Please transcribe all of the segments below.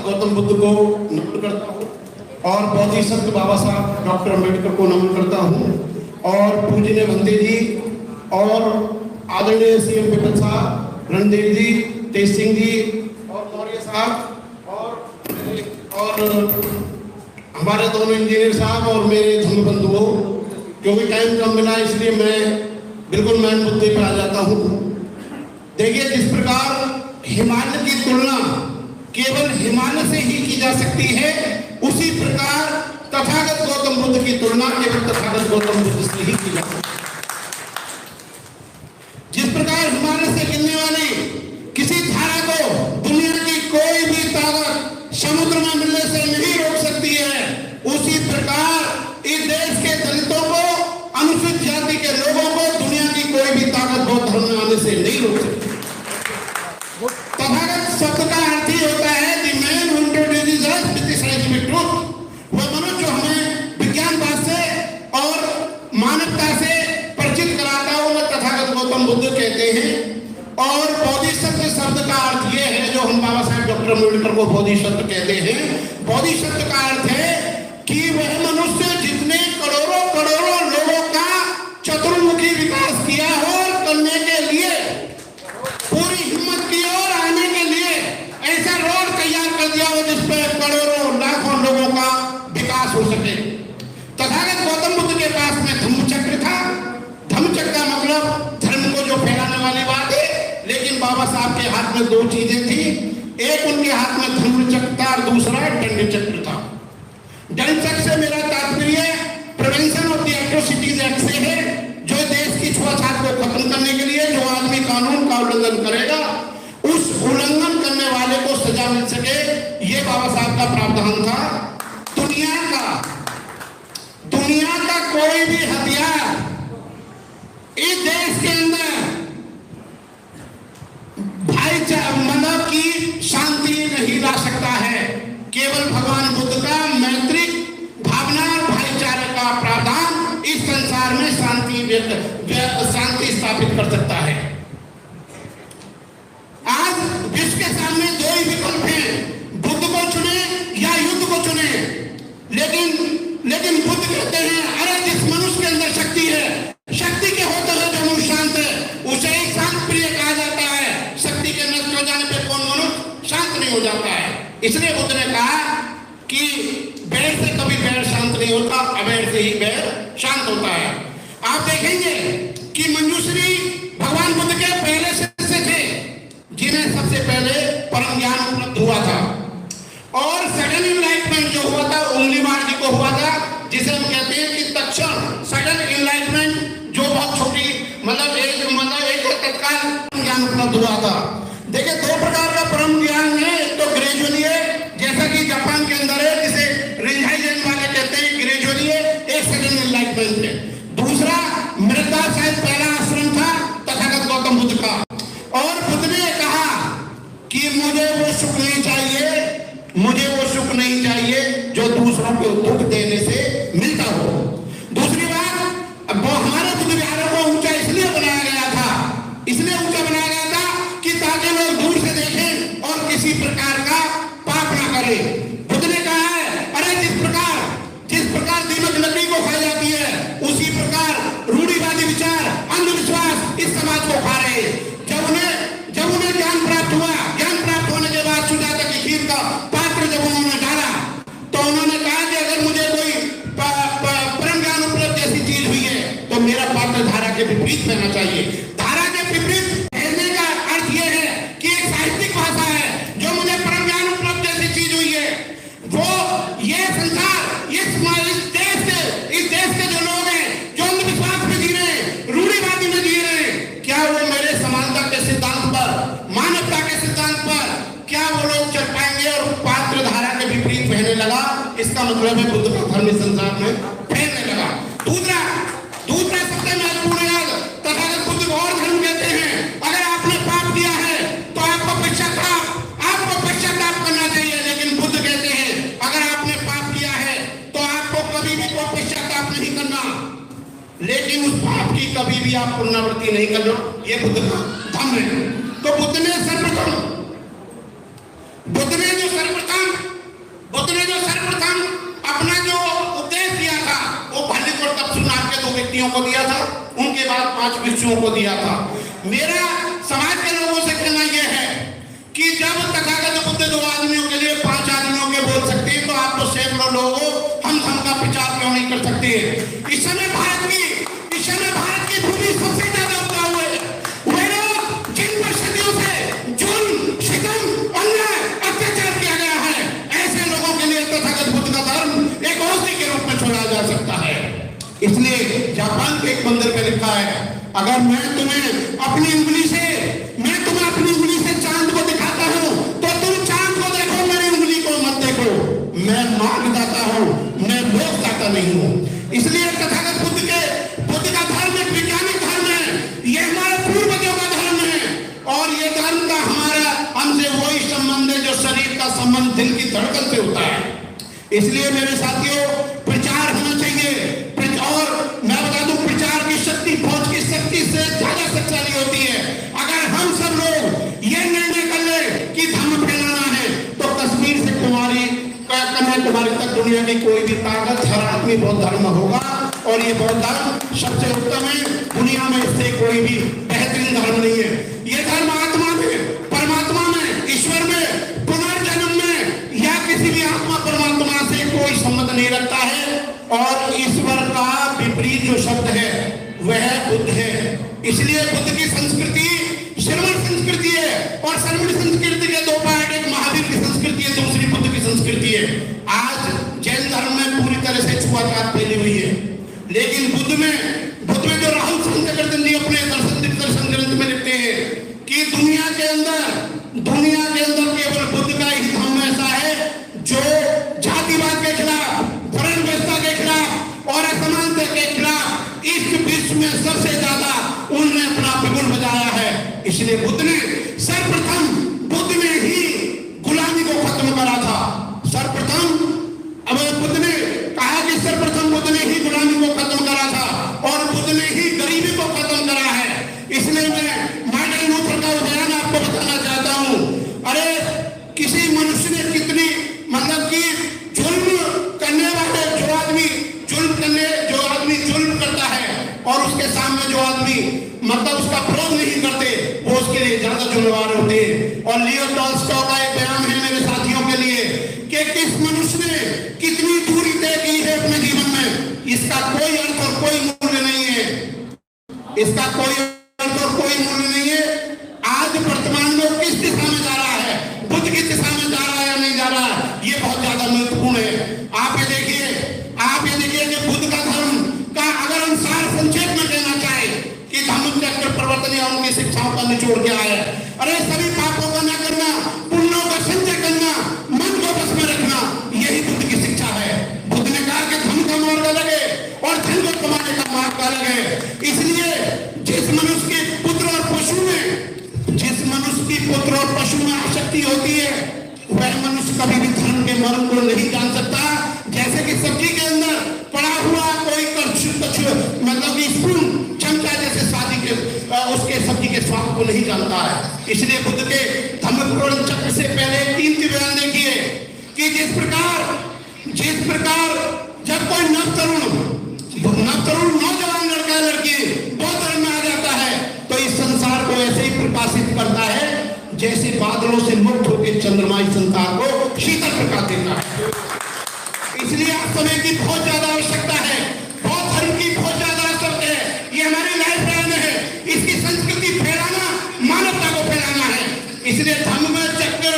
गौतम बुद्ध को नमन करता हूँ और बोधिसत्व बाबा साहब डॉक्टर अम्बेडकर को नमन करता हूँ और पूजनीय भंते जी और आदरणीय सीएम विपिन साहब, रणदेव जी, तेज सिंह जी और मौर्य साहब और हमारे दोनों इंजीनियर साहब और मेरे धर्म बंधुओं, क्योंकि टाइम कम मिला इसलिए मैं बिल्कुल मैन मुद्दे पर आ जाता हूँ। देखिए, जिस प्रकार हिमालय की तुलना केवल हिमालय से ही की जा सकती है, उसी प्रकार तथागत गौतम बुद्ध की तुलना केवल तथागत गौतम बुद्ध से ही की जा सकती है। जिस प्रकार हिमालय से गिरने वाली किसी धारा को दुनिया की कोई भी ताकत समुद्र में मिलने से नहीं रोक सकती है, उसी प्रकार इस देश के दलितों को, अनुसूचित जाति के लोगों को दुनिया की कोई भी ताकत बौद्ध धर्म में आने से नहीं रोक सकती। तथागत शब्द का अर्थ ही होता है कि man who introduces us with the scientific truth. वह मनुष्य जो हमें विज्ञानवाद से और मानवता से परिचित कराता है, वो तथागत गौतम बुद्ध कहते हैं। और बोधिसत्व शब्द का अर्थ ये है, जो हम बाबा साहेब डॉक्टर अम्बेडकर को बोधिसत्व कहते हैं, बोधिसत्व का अर्थ है कि वह मनुष्य जितने करोड़ों करोड़ों लोगों का चतुर्मुखी विकास किया हो, करने के लिए पूरी हिम्मत की और आने के लिए ऐसा रोड तैयार कर दिया हो जिस पर करोड़ों लाखों लोगों का विकास हो सके। तथागत गौतम बुद्ध के पास में धम्मचक्र था। धम्मचक्र का मतलब धर्म को जो फैलाने वाली बात है, लेकिन बाबा साहब के हाथ में दो चीजें थी। एक उनके हाथ में धम्मचक्र था और दूसरा दंड चक्र था। दंड चक्र से मेरा तात्पर्य prevention of the atrocities act से है, जो देश की छुआछूत को खत्म करने के लिए जो आदमी कानून का उल्लंघन करेगा, उस उल्लंघन करने वाले को सजा मिल सके, ये बाबा साहब का प्रावधान था। दुनिया का कोई भी हथियार इस देश के अंदर भाईचारा मतलब की शांति नहीं ला सकता है। केवल भगवान बुद्ध का मैत्रिक भावना और भाईचारे का प्रावधान इस संसार में शांति स्थापित कर सकता है। आज विश्व के सामने दो ही विकल्प हैं, बुद्ध को चुने या युद्ध को चुने। लेकिन बुद्ध कहते हैं, अरे जिस मनुष्य के अंदर शक्ति है, शक्ति के होते हुए जो मनुष्य शांत है, उसे ही शांत प्रिय कहा जाता है। शक्ति के नष्ट हो जाने पर कौन मनुष्य शांत नहीं हो जाता है। इसलिए बुद्ध ने कहा कि बैर से कभी बैर शांत नहीं होता, अबैर से ही बैर शांत होता है। आप देखेंगे कि मंजूश्री भगवान बुद्ध के पहले शिष्य थे, जिन्हें सबसे पहले परम ज्ञान उपलब्ध हुआ था। और सडन इनलाइटमेंट जो हुआ था, उंगलीमार जी को हुआ था, जिसे हम कहते हैं कि तत्क्षण सडन इनलाइटमेंट, जो बहुत छोटी मतलब एक तत्काल ज्ञान उपलब्ध हुआ था। देखिए, दो प्रकार का परम ज्ञान है। एक तो ग्रेजुअली है, जैसा कि जापान के अंदर है, जिसे रिंझाइजन वाले कहते हैं ग्रेजुअली है, एक सडन इनलाइटमेंट है। दूसरा मृदा शायद पहला आश्रम था तथागत गौतम बुद्ध का। और बुद्ध ने कहा कि मुझे वो सुख नहीं चाहिए जो दूसरों को दुख देने से मिलता हो। दूसरी बात, अब हमारे बुद्ध विहारों को ऊंचा इसलिए बनाया गया था कि ताकि लोग दूर से देखें और किसी प्रकार का पाप ना करें। बुद्ध ने कहा है, अरे जिस प्रकार दीमक लकड़ी को खा जाती है, उसी प्रकार रूढ़िवादी विचार, अंधविश्वास इस समाज को खा रहे हैं। जब उन्हें ज्ञान प्राप्त होने के बाद सुजाता की खीर का पात्र जब उन्होंने डाला, तो उन्होंने कहा कि अगर मुझे कोई परम ज्ञान उपलब्ध जैसी चीज हुई है, तो मेरा पात्र धारा के विपरीत रहना चाहिए। धारा के विपरीत रहने का अर्थ यह है कि एक साहित्यिक भाषा है, जो मुझे परम ज्ञान उपलब्ध जैसी चीज हुई है, वो ये संसार, इस देश के जो लोग हैं, जो अंधविश्वास में जी रहे हैं, रूढ़िवादी में जी रहे हैं, क्या वो मेरे समानता के सिद्धांत पर, मानवता के सिद्धांत पर क्या वो लोग चल पाएंगे? और पात्र धारा के विपरीत बहने लगा। इसका मतलब है बुद्ध का धर्म इस संसार में फैलने लगा। दूसरा सबसे महत्वपूर्ण याद, तथागत बुद्ध और धर्म कहते हैं, अगर आपने पाप किया है तो आपको पश्चाताप करना चाहिए। लेकिन बुद्ध कहते हैं, अगर आपने पाप किया है तो आपको कभी भी कोई पश्चाताप नहीं करना, लेकिन उस पाप की कभी भी आप पुनरावृत्ति नहीं करना। ये बुद्ध का धर्म है। तो बुद्ध ने जो सर्वप्रथम व्यक्तियों को दिया था, उनके बाद 5 भिक्षुओं को दिया था। मेरा समाज के लोगों से कहना यह है कि जब तथागत बुद्ध 2 आदमियों के लिए 5 आदमियों के बोल सकते हैं, तो आप तो सैकड़ों लोग हो, हम धर्म का प्रचार क्यों नहीं कर सकते? इस समय भारत की भूमि सबसे ज्यादा उपजाऊ है। वे लोग जिन पर सदियों से जुल्म, शिकम, अन्याय, अत्याचार किया गया है, ऐसे लोगों के लिए तथागत बुद्ध का धर्म एक औषधि के रूप में छोड़ा जा सकता है। इसलिए जापान के एक मंदिर में लिखा है, अगर मैं तुम्हें अपनी उंगली से चांद को दिखाता हूं, तो तुम चांद को देखो, मेरी उंगली को मत देखो। मैं मार्गदाता हूं, मैं मोक्षदाता नहीं हूं। इसलिए तथागत बुद्ध का धर्म एक वैज्ञानिक धर्म है, यह हमारे पूर्वजों का धर्म है। और ये धर्म का हमारा हमसे वही संबंध है जो शरीर का संबंध दिल की धड़कन से होता है। इसलिए मेरे साथियों, प्रचार होना चाहिए। और मैं बता दूं, प्रचार की शक्ति, फौज की शक्ति से ज्यादा शक्तिशाली होती है। अगर हम सब लोग ये निर्णय कर ले कि धर्म फैलाना है, तो कश्मीर से कन्याकुमारी तक दुनिया की कोई भी ताकत, हर आदमी बौद्ध धर्म होगा। और ये बौद्ध धर्म सबसे उत्तम है, दुनिया में इससे कोई भी बेहतरीन धर्म नहीं है। ये धर्म आत्मा में, परमात्मा में, ईश्वर में, पुनर्जन्म में या किसी भी आत्मा परमात्मा से कोई संबंध नहीं रखता है। और ईश्वर का विपरीत जो शब्द है वह बुद्ध है। इसलिए बुद्ध की संस्कृति श्रवण संस्कृति है, और श्रवण संस्कृति के 2 पार्ट, एक महावीर की संस्कृति है, दूसरी बुद्ध की संस्कृति है। आज जैन धर्म में पूरी तरह से छुआछूत फैली हुई है, लेकिन बुद्ध में जो राहुल शंकर जी अपने दर्शन ग्रंथ में लिखते हैं कि दुनिया के अंदर केवल बुद्ध का ही धर्म ऐसा है जो जातिवाद के खिलाफ, वर्ण व्यवस्था के खिलाफ और असमानता के खिलाफ इस विश्व में सबसे ज्यादा उन्होंने अपना बिगुल बजाया है। इसलिए बुद्ध ने ही गुलामी को खत्म करा था। बुद्ध ने कहा कि सर्वप्रथम बुद्ध ने ही गुलामी को खत्म करा था, और बुद्ध ने ही गरीबी को खत्म करा है। इसलिए मैं मार्टिन लूथर का उदाहरण आपको बताना चाहता हूं। अरे किसी मनुष्य ने कितनी कि जुल्म करने वाले जो आदमी जुल्म करता है, और उसके सामने जो आदमी उसका विरोध नहीं करते, वो उसके लिए ज्यादा जुल्मवार होते हैं। और लियो टॉल्स्टॉय का एक बयान है मेरे साथियों के लिए कि किस मनुष्य ने कितनी दूरी तय की है अपने जीवन में, इसका कोई अर्थ और कोई मूल्य नहीं है। आज वर्तमान में किस दिशा में जा रहा है, बुद्ध की दिशा में जा रहा है या नहीं जा रहा है, ये बहुत ज्यादा महत्वपूर्ण है। आप ये देखिए कि बुद्ध का धर्म का अगर हम सार संक्षेप में कहना चाहे कि धम्म चक्र प्रवर्तन या उनकी शिक्षाओं का निचोड़ क्या है। अरे सभी पापों का न करना, पुण्यों का संचय करना, मन को बस में रखना, यही बुद्ध की शिक्षा है। बुद्ध ने कहा कि धर्म का मार्ग अलग है और धन को कमाने का मार्ग अलग है। इसलिए जिस मनुष्य के पुत्र और पशु में आसक्ति होती है, वह मनुष्य कभी भी धर्म के मर्म को नहीं जान सकता। जैसे कि सब्जी के अंदर पड़ा हुआ कोई स्पून, चमचा जैसे उसके सब्जी के स्वाद को नहीं जानता है। इसलिए बुद्ध के धम्म चक्र से पहले 3 बयान देखिए कि जिस प्रकार जब कोई नवतरुण नौजवान लड़का लड़की बहुत धर्म में आ जाता है, तो इस संसार को ऐसे ही प्रकाशित करता है जैसे बादलों से मुक्त होकर चंद्रमा इस संसार को शीतल प्रकाश देता है। इसलिए आज समय की बहुत ज्यादा आवश्यकता है, बहुत धर्म की बहुत ज्यादा आवश्यकता है। ये हमारी लाइफ लाइन है, इसकी संस्कृति फैलाना, मानवता को फैलाना है। इसलिए धम्म चक्र,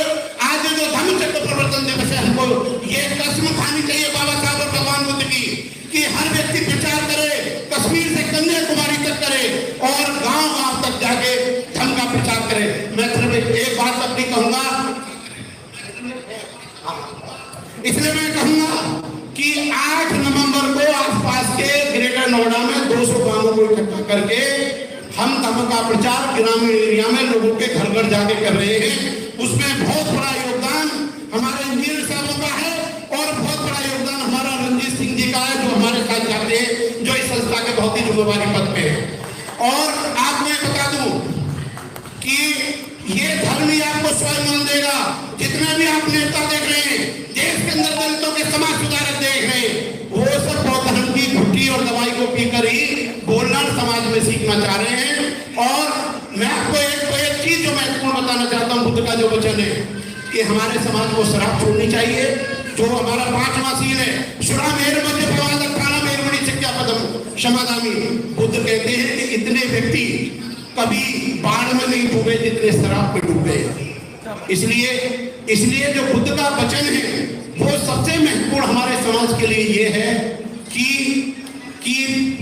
आज जो धम्म चक्र प्रवर्तन दिवस है, हमको ये कसम खानी चाहिए बाबा साहब और भगवान बुद्ध की कि हर व्यक्ति प्रचार करे, कश्मीर से कन्याकुमारी तक करे और गांव तक जाके धर्म का प्रचार करे। मैं सिर्फ एक बात अपनी कहूंगा, इसलिए मैं कहूंगा कि 8 नवंबर को आसपास के ग्रेटर नोएडा में 200 गांवों को इकट्ठा करके हम धर्म का प्रचार ग्रामीण एरिया में लोगों के घर घर जाके कर रहे हैं। उसमें बहुत बड़ा योगदान हमारे इंजीनियर साहबों का है और बहुत बड़ा योगदान हमारा रणजीत सिंह जी का है, जो हमारे साथ जाते हैं, जो इस संस्था के बहुत ही जिम्मेवारी पद पे है। और आपको मैं बता दूं कि ये धर्म ही आपको स्वयं मान देगा। जितने भी आप नेता देख रहे हैं, देश के अंदर दलितों के समाज सुधारक देख रहे हैं, वो सब बौद्ध धर्म की घुट्टी और दवाई को पीकर ही जा रहे हैं। और मैं आपको एक चीज जो महत्वपूर्ण बताना चाहता हूँ, बुद्ध का जो वचन है कि हमारे समाज को शराब छोड़नी चाहिए, जो हमारा 5वां सील है, शुरा मेर मध्य प्रवाद खाना मेरमणि शिक्षा पदम क्षमादामी। बुद्ध कहते हैं कि इतने व्यक्ति कभी बाढ़ में नहीं डूबे जितने शराब में डूब गए। इसलिए जो बुद्ध का वचन है वो सबसे महत्वपूर्ण हमारे समाज के लिए ये है कि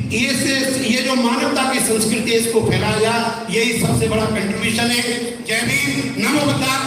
ये जो मानवता की संस्कृति है इसको फैलाया, यही सबसे बड़ा कंट्रीब्यूशन है। जय भीम, नमो बुद्धाय।